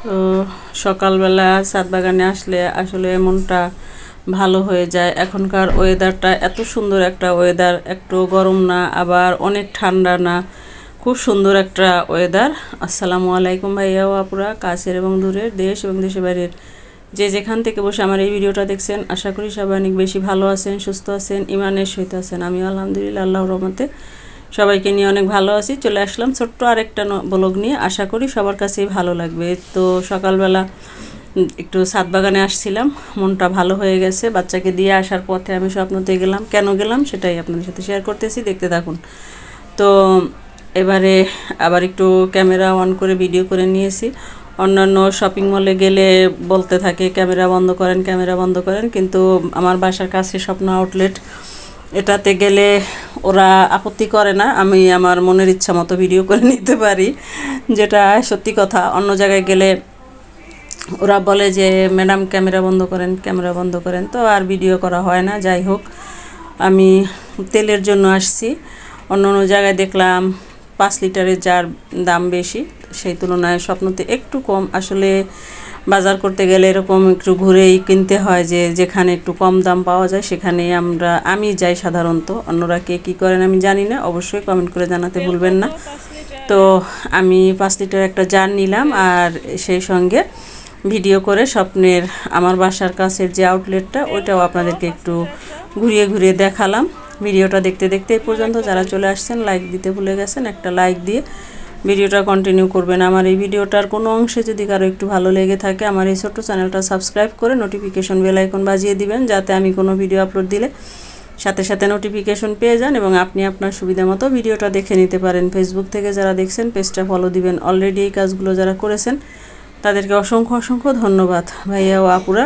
তো সকালবেলা ছাদ বাগানে আসলে আসলে মনটা ভালো হয়ে যায়। এখনকার ওয়েদারটা এত সুন্দর একটা ওয়েদার, একটু গরম না আবার অনেক ঠান্ডা না, খুব সুন্দর একটা ওয়েদার। আসসালামু আলাইকুম ভাইয়া ও আপুরা, কাছের এবং দূরের, দেশ এবং দেশের বাইরের যে যেখান থেকে বসে আমার এই ভিডিওটা দেখছেন, আশা করি সবাই অনেক বেশি ভালো আছেন, সুস্থ আছেন, ইমানের সহিত আছেন। আমি আলহামদুলিল্লাহ আল্লাহর রহমতে সবাইকে নিয়ে অনেক ভালো আছি। চলে আসলাম ছোট্ট আরেকটা ব্লগ নিয়ে, আশা করি সবার কাছেই ভালো লাগবে। তো সকালবেলা একটু ছাদ বাগানে আসছিলাম, মনটা ভালো হয়ে গেছে। বাচ্চাকে দিয়ে আসার পথে আমি স্বপ্নতে গেলাম, কেন গেলাম সেটাই আপনাদের সাথে শেয়ার করতেছি, দেখতে থাকুন। তো এবারে আবার একটু ক্যামেরা অন করে ভিডিও করে নিয়েছি। অন্যান্য শপিং মলে গেলে বলতে থাকে ক্যামেরা বন্ধ করেন, ক্যামেরা বন্ধ করেন, কিন্তু আমার বাসার কাছে স্বপ্ন আউটলেট, এটাতে গেলে ওরা আপত্তি করে না, আমি আমার মনের ইচ্ছা মতো ভিডিও করে নিতে পারি, যেটা সত্যি কথা। অন্য জায়গায় গেলে ওরা বলে যে ম্যাডাম ক্যামেরা বন্ধ করেন, ক্যামেরা বন্ধ করেন, তো আর ভিডিও করা হয় না। যাই হোক, আমি তেলের জন্য আসছি। অন্য অন্য জায়গায় দেখলাম 5 লিটারের যার দাম বেশি, সেই তুলনায় স্বপ্নতে একটু কম। আসলে বাজার করতে গেলে এরকম একটু ঘুরেই কিনতে হয়, যে যেখানে একটু কম দাম পাওয়া যায় সেখানেই আমি যাই সাধারণত। অন্যরা কে কী করেন আমি জানি না, অবশ্যই কমেন্ট করে জানাতে ভুলবেন না। তো আমি 5 লিটার একটা জার নিলাম, আর সেই সঙ্গে ভিডিও করে স্বপ্নের আমার বাসার কাছের যে আউটলেটটা, ওইটাও আপনাদেরকে একটু ঘুরিয়ে ঘুরিয়ে দেখালাম। ভিডিওটা দেখতে দেখতে এই পর্যন্ত যারা চলে আসছেন, লাইক দিতে ভুলে গেছেন, একটা লাইক দিয়ে ভিডিওটা কন্টিনিউ করবেন। আমার এই ভিডিওটার কোনো অংশে যদি কারো একটু ভালো লেগে থাকে, আমার এই ছোট্ট চ্যানেলটা সাবস্ক্রাইব করে নোটিফিকেশন বেল আইকন বাজিয়ে দিবেন, যাতে আমি কোনো ভিডিও আপলোড দিলে সাথে সাথে নোটিফিকেশন পেয়ে যান এবং আপনি আপনার সুবিধা মতো ভিডিওটা দেখে নিতে পারেন। ফেসবুক থেকে যারা দেখছেন পেজটা ফলো দিবেন। অলরেডি এই কাজগুলো যারা করেছেন তাদেরকে অসংখ্য অসংখ্য ধন্যবাদ। ভাইয়া ও আপুরা,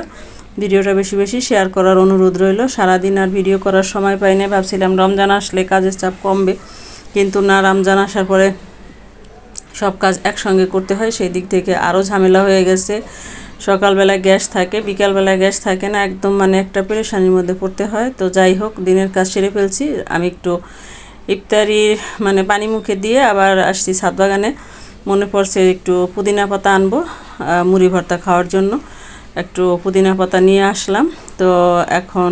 ভিডিওটা বেশি বেশি শেয়ার করার অনুরোধ রইল। সারাদিন আর ভিডিও করার সময় পাই না, ভাবছিলাম রমজান আসলে কাজের চাপ কমবে, কিন্তু না, রমজান আসার পরে সব কাজ একসঙ্গে করতে হয়, সেই দিক থেকে আরও ঝামেলা হয়ে গেছে। সকালবেলা গ্যাস থাকে, বিকালবেলা গ্যাস থাকে না, একদম মানে একটা পেরেশানির মধ্যে পড়তে হয়। তো যাই হোক, দিনের কাজ সেরে ফেলছি। আমি একটু ইফতারির মানে পানি মুখে দিয়ে আবার আসছি ছাদ বাগানে। মনে পড়ছে একটু পুদিনা পাতা আনবো মুড়ি ভর্তা খাওয়ার জন্য, একটু পুদিনা পাতা নিয়ে আসলাম। তো এখন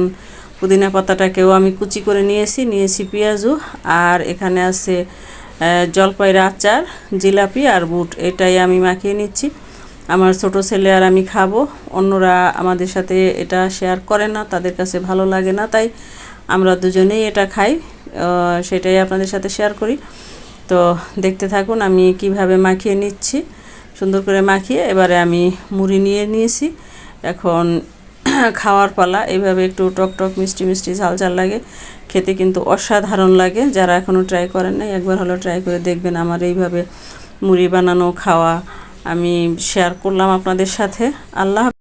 পুদিনা পাতাটাকেও আমি কুচি করে নিয়েছি পেঁয়াজু, আর এখানে আছে জলপাইয়ের আচার, জিলাপি আর বুট, এটাই আমি মাখিয়ে নিচ্ছি। আমার ছোট ছেলে আর আমি খাবো, অন্যরা আমাদের সাথে এটা শেয়ার করে না, তাদের কাছে ভালো লাগে না, তাই আমরা দুজনেই এটা খাই, সেটাই আপনাদের সাথে শেয়ার করি। তো দেখতে থাকুন আমি কিভাবে মাখিয়ে নিচ্ছি। সুন্দর করে মাখিয়ে এবারে আমি মুড়ি নিয়ে নিয়েছি। এখন খাওয়ার পালা। এইভাবে একটু টক টক মিষ্টি মিষ্টি ঝাল ঝাল লাগে, খেতে কিন্তু অসাধারণ লাগে। যারা এখনও ট্রাই করেন নাই, একবার হলো ট্রাই করে দেখবেন। আমার এইভাবে মুড়ি বানানো খাওয়া আমি শেয়ার করলাম আপনাদের সাথে। আল্লাহ।